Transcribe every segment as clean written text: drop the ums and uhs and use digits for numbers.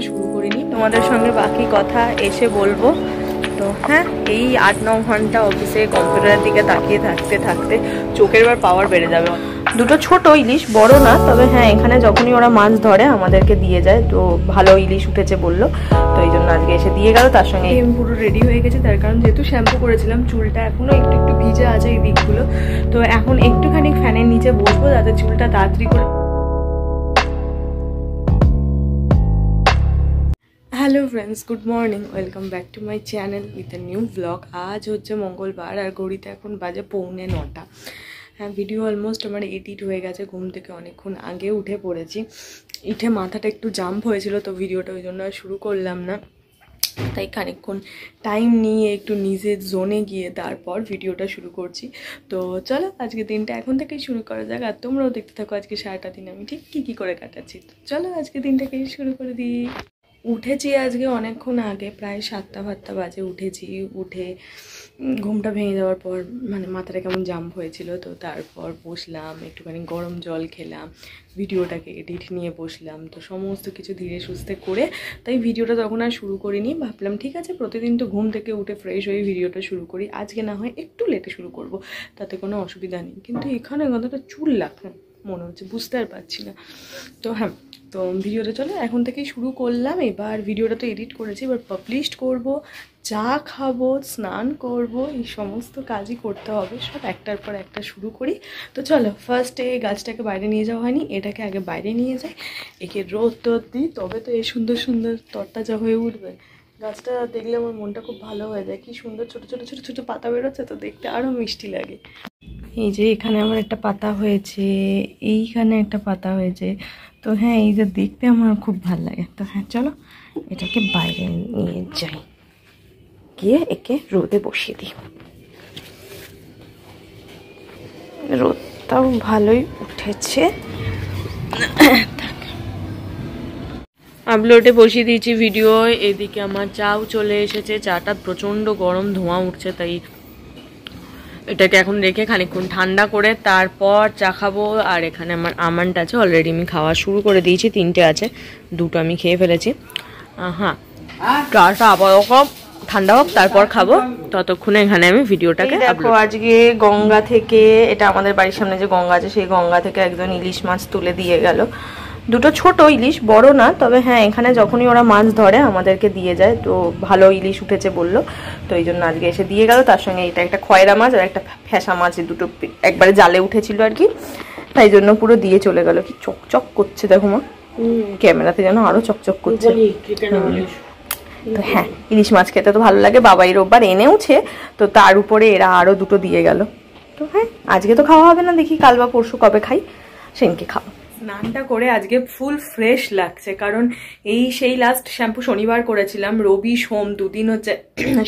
শুরু করিনি, তোমাদের সঙ্গে বাকি কথা এসে বলবো। তো হ্যাঁ, এই 8-9 ঘন্টা অফিসে কম্পিউটারের দিকে তাকিয়ে থাকতে থাকতে চোখের এবার পাওয়ার বেড়ে যাবে। দুটো ছোট ইলিশ, বড় না, তবে হ্যাঁ এখানে যখনই ওরা মাছ ধরে আমাদেরকে দিয়ে যায়, তো ভালো ইলিশ উঠেছে বললো, তো এই জন্য আজকে এসে দিয়ে গেল। তার সঙ্গে আমি পুরো রেডি হয়ে গেছি, তার কারণ যেহেতু শ্যাম্পু করেছিলাম চুলটা এখনো একটু একটু ভিজে আছে এই দিকগুলো, তো এখন একটুখানি ফ্যানের নিচে বসবো যাতে চুলটা তাড়াতাড়ি করে। Hello friends, good morning, welcome back to my channel with a new blog. আজ হচ্ছে মঙ্গলবার আর ঘড়িতে এখন বাজে 8:45। হ্যাঁ, ভিডিও অলমোস্ট আমার এডিট হয়ে গেছে, ঘুম থেকে অনেকক্ষণ আগে উঠে পড়েছি। উঠে মাথাটা একটু জাম্প হয়েছিল, তো ভিডিওটা ওই জন্য আর শুরু করলাম না, তাই খানিকক্ষণ টাইম নিয়ে একটু নিজের জোনে গিয়ে তারপর ভিডিওটা শুরু করছি। তো চলো আজকে দিনটা এখন থেকেই শুরু করা যাক, আর তোমরাও দেখতে থাকো আজকে সারাটা দিন আমি ঠিক কী করে কাটাচ্ছি। তো চলো আজকে দিনটাকেই শুরু করে দিই। উঠেছি আজকে অনেকক্ষণ আগে, প্রায় 7টা বাজে উঠেছি। উঠে ঘুমটা ভেঙে যাওয়ার পর মানে মাথাটা কেমন জাম্প হয়েছিল, তো তারপর বসলাম, একটুখানি গরম জল খেলাম, ভিডিওটাকে এডিট নিয়ে বসলাম। তো সমস্ত কিছু ধীরে সুস্থে করে তাই ভিডিওটা তখন আর শুরু করিনি। ভাবলাম ঠিক আছে, প্রতিদিন তো ঘুম থেকে উঠে ফ্রেশ হয়ে ভিডিওটা শুরু করি, আজকে না হয় একটু লেটে শুরু করব, তাতে কোনো অসুবিধা নেই। কিন্তু এখানে কতটা চুল লাগছে মনে হচ্ছে, বুঝতে আর পারছি না। তো হ্যাঁ, তো ভিডিওটা চলো এখন থেকেই শুরু করলাম। এবার ভিডিওটা তো এডিট করেছি, এবার পাবলিশ করব, চা খাবো, স্নান করব, এই সমস্ত কাজই করতে হবে, সব একটার পর একটা শুরু করি। তো চলো ফার্স্টে এই গাছটাকে বাইরে নিয়ে যাওয়া হয়নি, এটাকে আগে বাইরে নিয়ে যাই, একে রোদ টোদ দিই, তবে তো এই সুন্দর সুন্দর তরতাজা হয়ে উঠবে। গাছটা দেখলে আমার মনটা খুব ভালো হয়ে যায়, কি সুন্দর ছোটো ছোটো ছোটো ছোটো পাতা বেরোচ্ছে, তো দেখতে আরও মিষ্টি লাগে। এই যে এখানে আমার একটা পাতা হয়েছে, এইখানে একটা পাতা হয়েছে, তো হ্যাঁ এই যে দেখতে আমার খুব ভালো লাগে। তো হ্যাঁ চলো এটাকে বাইরে নিয়ে যাই, গিয়ে একে রোদে বসিয়ে দিই। রোদটাও ভালোই উঠেছে। আপলোডে বসিয়ে দিয়েছি ভিডিও, এদিকে আমার চাও চলে এসেছে, চাটা প্রচণ্ড গরম, ধোঁয়া উঠছে, তাই এটাকে এখন রেখে খানিকক্ষণ ঠান্ডা করে তারপর চা খাবো। আর এখানে আমার আমন্ড আছে, অলরেডি আমি খাওয়া শুরু করে দিয়েছি, 3টে আছে, 2টো আমি খেয়ে ফেলেছি। হ্যাঁ, চাটা আপাতত ঠান্ডা হোক তারপর খাবো, ততক্ষণে এখানে আমি ভিডিওটাকে দেখো। আজকে গঙ্গা থেকে, এটা আমাদের বাড়ির সামনে যে গঙ্গা আছে সেই গঙ্গা থেকে একজন ইলিশ মাছ তুলে দিয়ে গেল। দুটো ছোট ইলিশ, বড় না, তবে হ্যাঁ এখানে যখনই ওরা মাছ ধরে আমাদেরকে দিয়ে যায়, তো ভালো ইলিশ উঠেছে বললো, তো এই জন্য আজকে এসে দিয়ে গেল। তার সঙ্গে এটা একটা খয়রা মাছ আর একটা ফ্যাসা মাছ, দুটো একবারে জালে উঠেছিল আর কি, তাই জন্য পুরো দিয়ে চলে গেল। কি চকচক করছে দেখো মা, ক্যামেরাতে যেন আরো চকচক করছে। তো হ্যাঁ, ইলিশ মাছ খেতে তো ভালো লাগে, বাবাই রোববার এনেওছে, তো তার উপরে এরা আরো 2টো দিয়ে গেল। তো হ্যাঁ, আজকে তো খাওয়া হবে না, দেখি কাল বা পরশু কবে খাই, সেদিনকে খাবো। স্নানটা করে আজকে ফুল ফ্রেশ লাগছে, কারণ এই সেই লাস্ট শ্যাম্পু শনিবার করেছিলাম, রবি সোম 2 দিন হচ্ছে।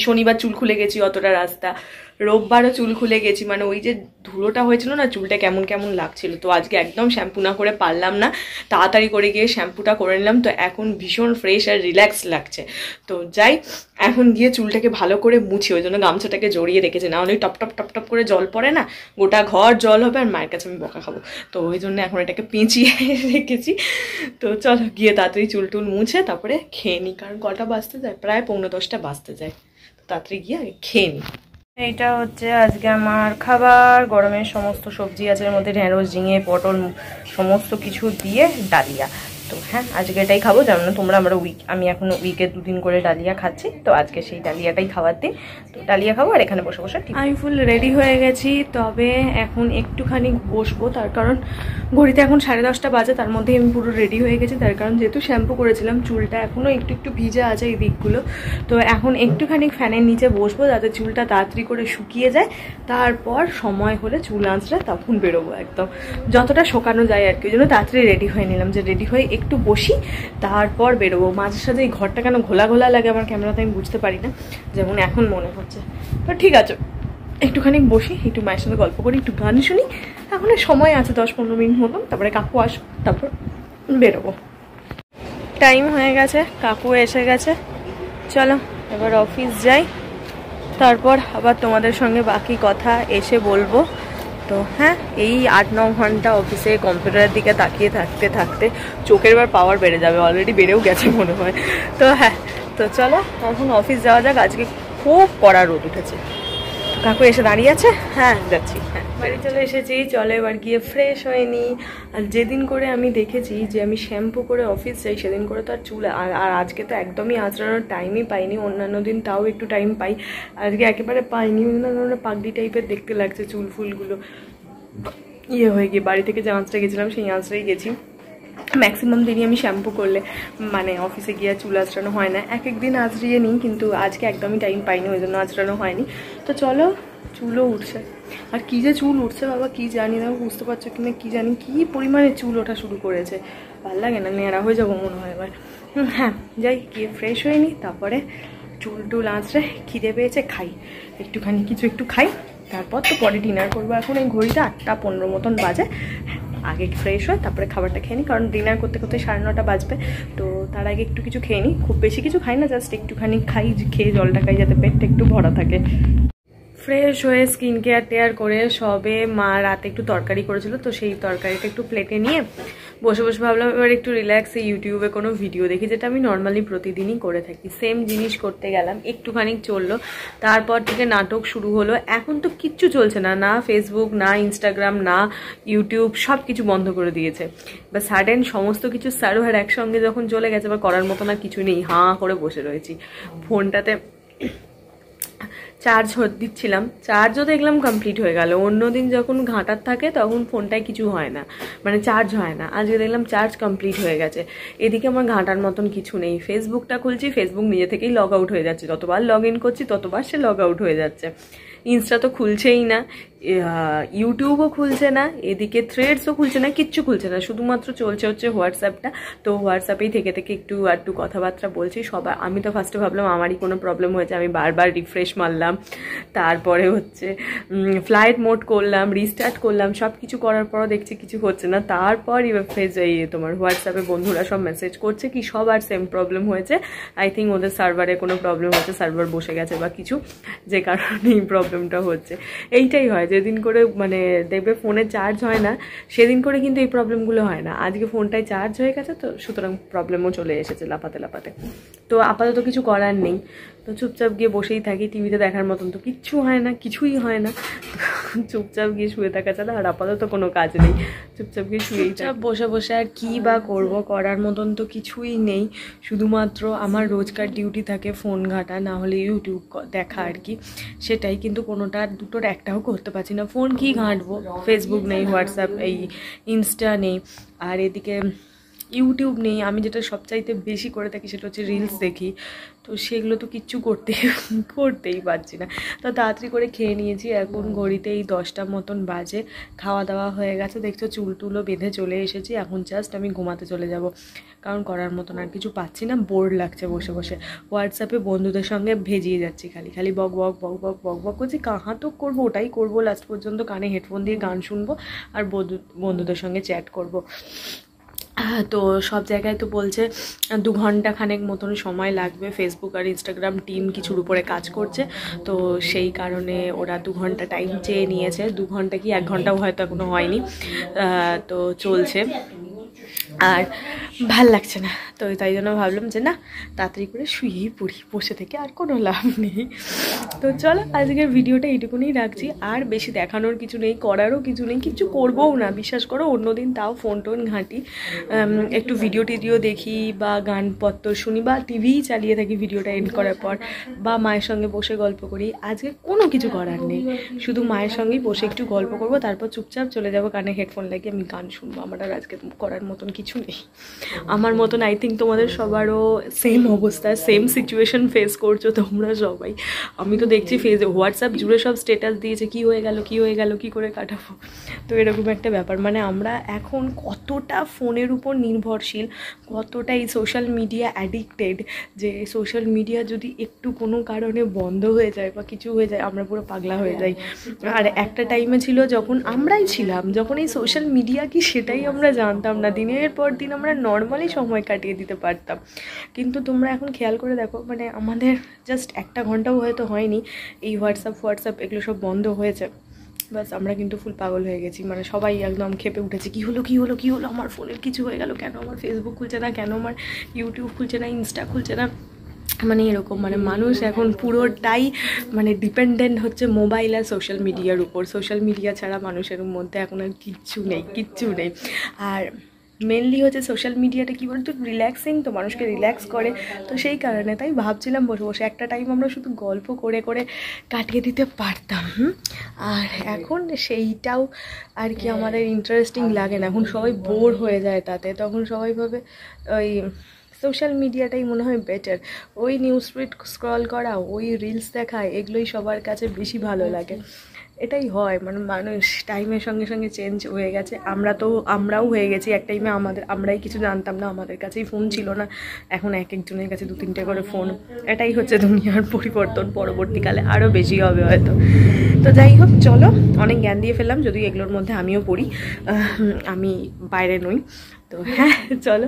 শনিবার চুল খুলে গেছি অতটা রাস্তা, রোববারও চুল খুলে গেছি, মানে ওই যে ধুলোটা হয়েছিল না, চুলটা কেমন কেমন লাগছিল। তো আজকে একদম শ্যাম্পু না করে পারলাম না, তাড়াতাড়ি করে গিয়ে শ্যাম্পুটা করে নিলাম, তো এখন ভীষণ ফ্রেশ আর রিল্যাক্স লাগছে। তো যাই এখন গিয়ে চুলটাকে ভালো করে মুছি, ওই জন্য গামছাটাকে জড়িয়ে রেখেছি, না হলে টপ টপ টপ টপ করে জল পড়ে না, গোটা ঘর জল হবে আর মায়ের কাছে আমি বকা খাবো, তো ওই জন্য এখন এটাকে পেঁচিয়ে রেখেছি। তো চলো গিয়ে তাড়াতাড়ি চুল টুল মুছে তারপরে খেয়ে নিই, কারণ কটা বাজতে যায়, প্রায় 9:45 বাজতে যায়, তো তাড়াতাড়ি গিয়ে আগে খেয়ে নিই। এইটা হচ্ছে আজকে আমার খাবার, গরমের সমস্ত সবজি আছে এর মধ্যে, ঢেঁড়স, ঝিঙে, পটল সমস্ত কিছু দিয়ে ডালিয়া। তো হ্যাঁ আজকে এটাই খাবো, যেমন তোমরা আমি এখন উইকে 2 দিন করে ডালিয়া খাচ্ছি, তো আজকে সেই ডালিয়াটাই খাওয়ার দিন, তো ডালিয়া খাবো। আর এখানে বসে বসে আমি ফুল রেডি হয়ে গেছি, তবে এখন একটুখানি বসবো, তার কারণ ঘড়িতে এখন 10:30 বাজে, তার মধ্যেই আমি পুরো রেডি হয়ে গেছি, তার কারণ যেহেতু শ্যাম্পু করেছিলাম চুলটা এখনও একটু একটু ভিজে আছে এই দিকগুলো, তো এখন একটুখানি ফ্যানের নিচে বসবো যাতে চুলটা তাড়াতাড়ি করে শুকিয়ে যায়, তারপর সময় হলে চুল আঁচড়ে তখন বেরোবো, একদম যতটা শোকানো যায় আর কি। ওই জন্য তাড়াতাড়ি রেডি হয়ে নিলাম, যে রেডি হয়ে একটু বসি তারপর বেরোবো। মাঝে সাঝে এই ঘরটা কেন ঘোলা ঘোলা লাগে আমার ক্যামেরাতে, আমি বুঝতে পারি না, যেমন এখন মনে হচ্ছে। তো ঠিক আছে, একটুখানি বসি, একটু মায়ের সাথে গল্প করি, একটু গান শুনি, এখন সময় আছে 10-15 মিনিট মতন, তারপরে কাকু আসুক, তারপর বেরোবো। টাইম হয়ে গেছে, কাকু এসে গেছে, চলো এবার অফিস যাই, তারপর আবার তোমাদের সঙ্গে বাকি কথা এসে বলবো। তো হ্যাঁ, এই 8-9 ঘন্টা অফিসে কম্পিউটারের দিকে তাকিয়ে থাকতে থাকতে চোখের এবার পাওয়ার বেড়ে যাবে, অলরেডি বেড়েও গেছে মনে হয়। তো হ্যাঁ, তো চলো এখন অফিস যাওয়া যাক। আজকে খুব কড়া রোদ উঠেছে। কাকু এসে দাঁড়িয়ে আছে। হ্যাঁ যাচ্ছি। হ্যাঁ, বাড়ি চলে এসেছি। চলে এবার গিয়ে ফ্রেশ হয়ে নিই। আর যেদিন করে আমি দেখেছি যে আমি শ্যাম্পু করে অফিস যাই, সেদিন করে তো আর চুল আর আজকে তো একদমই আঁচড়ানোর টাইমই পাইনি। অন্যান্য দিন তাও একটু টাইম পাই, আজকে একেবারে পাইনি। বিভিন্ন ধরনের পাগড়ি টাইপের দেখতে লাগছে চুল ফুলগুলো। হয়ে গিয়ে বাড়ি থেকে যে আঁচড়ে গেছিলাম সেই আঁচড়েই গেছি। ম্যাক্সিমাম দিনই আমি শ্যাম্পু করলে মানে অফিসে গিয়ে চুল আঁচড়ানো হয় না। এক একদিন আঁচড়িয়ে নিই, কিন্তু আজকে একদমই টাইম পাইনি, ওই জন্য আঁচড়ানো হয়নি। তো চলো, চুলও উঠছে। আর কী যে চুল উঠছে বাবা, কি জানি না, বুঝতে পারছো কি না কি জানি, কি পরিমাণে চুল ওঠা শুরু করেছে। ভালো লাগে না, নেড়া হয়ে যাবো মনে হয় এবার। হ্যাঁ, যাই গিয়ে ফ্রেশ হয়ে নিই, তারপরে চুল টুল আঁচড়ে খিদে পেয়েছে, খাই একটুখানি, কিছু একটু খাই, তারপর তো পরে ডিনার করবো। এখন এই ঘড়িতে 8:15 মতন বাজে। আগে ফ্রেশ হয় তারপরে খাবারটা খেয়ে নিই, কারণ ডিনার করতে করতে 9:30 বাজবে। তো তার আগে একটু কিছু খেয়ে নিই। খুব বেশি কিছু খাই না, জাস্ট একটুখানি খাই, খেয়ে জলটা খাই যাতে পেটটা একটু ভরা থাকে। ফ্রেশ হয়ে স্কিন কেয়ার করে সবে মা রাতে একটু তরকারি করেছিল, তো সেই তরকারিটা একটু প্লেটে নিয়ে বসে বসে ভাবলাম এবার একটু রিল্যাক্সে ইউটিউবে কোনো ভিডিও দেখি, যেটা আমি নর্মালি প্রতিদিনই করে থাকি। সেম জিনিস করতে গেলাম, একটুখানি চললো, তারপর থেকে নাটক শুরু হলো। এখন তো কিচ্ছু চলছে না, না ফেসবুক, না ইনস্টাগ্রাম, না ইউটিউব, সব কিছু বন্ধ করে দিয়েছে। বা সাডেন সমস্ত কিছু সার্ভার একসঙ্গে যখন চলে গেছে, বা করার মতো না কিছু নেই, হাঁ করে বসে রয়েছি। ফোনটাতে চার্জ দিচ্ছিলাম, চার্জও দেখলাম কমপ্লিট হয়ে গেল। অন্যদিন যখন ঘাঁটার থাকে তখন ফোনটায় কিছু হয় না, মানে চার্জ হয় না। আজকে দেখলাম চার্জ কমপ্লিট হয়ে গেছে। এদিকে আমার ঘাঁটার মতন কিছু নেই। ফেসবুকটা খুলছি, ফেসবুক নিজে থেকেই লগ আউট হয়ে যাচ্ছে, যতবার লগ ইন করছি ততবার সে লগ আউট হয়ে যাচ্ছে। ইনস্টা তো খুলছেই না, ইউটিউবও খুলছে না, এদিকে থ্রেডসও খুলছে না, কিচ্ছু খুলছে না। শুধুমাত্র চলছে হচ্ছে হোয়াটসঅ্যাপটা। তো হোয়াটসঅ্যাপেই থেকে থেকে একটু আধটু কথাবার্তা বলছি সবাই। আমি তো ফার্স্টে ভাবলাম আমারই কোনো প্রবলেম হয়েছে, আমি বারবার রিফ্রেশ মারলাম, তারপরে হচ্ছে ফ্লাইট মোড করলাম, রিস্টার্ট করলাম, সব কিছু করার পরও দেখছি কিছু হচ্ছে না। তারপর তোমার হোয়াটসঅ্যাপে বন্ধুরা সব মেসেজ করছে কি সবার সেম প্রবলেম হয়েছে। আই থিঙ্ক ওদের সার্ভারে কোনো প্রবলেম হচ্ছে, সার্ভার বসে গেছে বা কিছু, যে কারণে এই প্রবলেমটা হচ্ছে। এইটাই হয়, যেদিন করে মানে দেখবে ফোনে চার্জ হয় না, সেদিন করে কিন্তু এই প্রবলেমগুলো হয় না। আজকে ফোনটায় চার্জ হয়ে গেছে, তো সুতরাং প্রবলেমও চলে এসেছে লাফাতে লাফাতে। তো আপাতত কিছু করার নেই, তো চুপচাপ গিয়ে বসেই থাকি। টিভিতে দেখার মতন তো কিচ্ছু হয় না, কিছুই হয় না, চুপচাপ গিয়ে শুয়ে থাকা ছাড়া আর আপাতত কোনো কাজ নেই। চুপচাপ গিয়ে শুয়েই বসে বসে আর কি বা করবো, করার মতন তো কিছুই নেই। শুধুমাত্র আমার রোজকার ডিউটি থাকে ফোন ঘাঁটা, না হলে ইউটিউব দেখা আর কি, সেটাই। কিন্তু কোনোটা দুটোর একটাও করতে পারছি না। ফোন কি ঘাঁটবো, ফেসবুক নেই, হোয়াটসঅ্যাপ এই ইনস্টা নেই, আর এদিকে ইউটিউব নেই। আমি যেটা সবচাইতে বেশি করে থাকি সেটা হচ্ছে রিলস দেখি, তো সেগুলো তো কিচ্ছু করতেই পারছি না। তো তাড়াতাড়ি করে খেয়ে নিয়েছি। এখন ঘড়িতে এই 10টা মতন বাজে, খাওয়া দাওয়া হয়ে গেছে। দেখছো চুল টুলও বেঁধে চলে এসেছি। এখন জাস্ট আমি ঘুমাতে চলে যাব, কারণ করার মতন আর কিছু পাচ্ছি না, বোর লাগছে বসে বসে। হোয়াটসঅ্যাপে বন্ধুদের সঙ্গে ভেজিয়ে যাচ্ছি, খালি খালি বক বক বক বক বক বক করছি। কাহা তো করবো, ওটাই করবো লাস্ট পর্যন্ত, কানে হেডফোন দিয়ে গান শুনবো আর বন্ধুদের সঙ্গে চ্যাট করবো। তো সব জায়গায় তো বলছে 2 ঘন্টা খানেক মতন সময় লাগবে। ফেসবুক আর ইনস্টাগ্রাম টিম কিছুর উপরে কাজ করছে, তো সেই কারণে ওরা 2 ঘন্টা টাইম চেয়ে নিয়েছে। 2 ঘন্টা কি 1 ঘন্টাও হয়তো এখনো হয়নি, তো চলছে। আর ভাল লাগছে না, তো তাই জন্য ভাবলাম যে না, তাড়াতাড়ি করে শুয়েই পড়ি, বসে থেকে আর কোনো লাভ নেই। তো চলো আজকের ভিডিওটা এইটুকুনি রাখছি। আর বেশি দেখানোর কিছু নেই, করারও কিছু নেই, কিছু করবোও না বিশ্বাস করো। অন্যদিন তাও ফোন টোন ঘাঁটি, একটু ভিডিও টিডিও দেখি বা গানপত্র শুনি বা টিভিই চালিয়ে থাকি ভিডিওটা এন্ড করার পর, বা মায়ের সঙ্গে বসে গল্প করি। আজকে কোনো কিছু করার নেই, শুধু মায়ের সঙ্গেই বসে একটু গল্প করবো, তারপর চুপচাপ চলে যাবো, কানে হেডফোন লাগিয়ে আমি গান শুনবো। আমার আর আজকে করার মতন কিছু নেই। আমার মতন আই থিঙ্ক তোমাদের সবারও সেম অবস্থা, সেম সিচুয়েশন ফেস করছো তোমরা সবাই। আমি তো দেখছি হোয়াটসঅ্যাপ জুড়ে সব স্ট্যাটাস দিয়েছে, কি হয়ে গেল কি হয়ে গেল, কি করে কাটাবো। তো এরকম একটা ব্যাপার, মানে আমরা এখন কতটা ফোনের উপর নির্ভরশীল, কতটা এই সোশ্যাল মিডিয়া অ্যাডিক্টেড, যে সোশ্যাল মিডিয়া যদি একটু কোনো কারণে বন্ধ হয়ে যায় বা কিছু হয়ে যায়, আমরা পুরো পাগলা হয়ে যাই। আর একটা টাইমে ছিল যখন আমরাই ছিলাম, যখন এই সোশ্যাল মিডিয়া কি সেটাই আমরা জানতাম না, দিনের পর দিন আমরা নর্মালি সময় কাটিয়ে দিতে পারতাম। কিন্তু তোমরা এখন খেয়াল করে দেখো, মানে আমাদের জাস্ট 1 ঘন্টাও হয়তো হয়নি এই হোয়াটসঅ্যাপ এগুলো সব বন্ধ হয়েছে, বাস আমরা কিন্তু ফুল পাগল হয়ে গেছি, মানে সবাই একদম খেপে উঠেছে, কী হলো কী হলো কী হলো, আমার ফোনের কিছু হয়ে গেল কেন, আমার ফেসবুক খুলছে না কেন, আমার ইউটিউব খুলছে না, ইনস্টা খুলছে না, মানে এরকম। মানে মানুষ এখন পুরোটাই মানে ডিপেন্ডেন্ট হচ্ছে মোবাইল আর সোশ্যাল মিডিয়ার উপর। সোশ্যাল মিডিয়া ছাড়া মানুষের মধ্যে এখন আর কিচ্ছু নেই। আর মেনলি হচ্ছে সোশ্যাল মিডিয়াটা কী বলতো, রিল্যাক্সিং, তো মানুষকে রিল্যাক্স করে, তো সেই কারণে তাই ভাবছিলাম বসে বসে একটা টাইম আমরা শুধু গল্প করে করে কাটিয়ে দিতে পারতাম। আর এখন সেইটাও আর কি আমাদের ইন্টারেস্টিং লাগে না, এখন সবাই বোর হয়ে যায় তাতে, তখন সবাই ভাবে ওই সোশ্যাল মিডিয়াটাই মনে হয় বেটার, ওই নিউজ ফিড স্ক্রল করা, ওই রিলস দেখা, এগুলোই সবার কাছে বেশি ভালো লাগে। এটাই হয়, মানে মানুষ টাইমের সঙ্গে সঙ্গে চেঞ্জ হয়ে গেছে, আমরাও হয়ে গেছি এক টাইমে, আমরাই কিছু জানতাম না, আমাদের কাছেই ফোন ছিল না, এখন এক একজনের কাছে 2-3টে করে ফোন। এটাই হচ্ছে দুনিয়ার পরিবর্তন, পরবর্তীকালে আরও বেশি হবে হয়তো। তো যাই হোক, চলো, অনেক জ্ঞান দিয়ে ফেললাম, যদিও এগুলোর মধ্যে আমিও পড়ি, আমি বাইরে নই। তো হ্যাঁ, চলো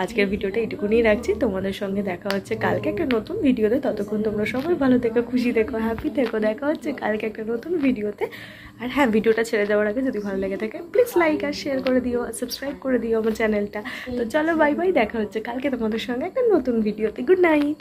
আজকের ভিডিওটা এইটুকুনি রাখছি, তোমাদের সঙ্গে দেখা হচ্ছে কালকে একটা নতুন ভিডিওতে। ততক্ষণ তোমরা সবাই ভালো থেকো, খুশি থেকো, হ্যাপি থেকো, দেখা হচ্ছে কালকে একটা নতুন ভিডিওতে। আর হ্যাঁ, ভিডিওটা ছেড়ে যাওয়ার আগে যদি ভালো লেগে থাকে প্লিজ লাইক আর শেয়ার করে দিও, সাবস্ক্রাইব করে দিও আমার চ্যানেলটা। তো চলো, বাই বাই, দেখা হচ্ছে কালকে তোমাদের সঙ্গে একটা নতুন ভিডিওতে। Good night.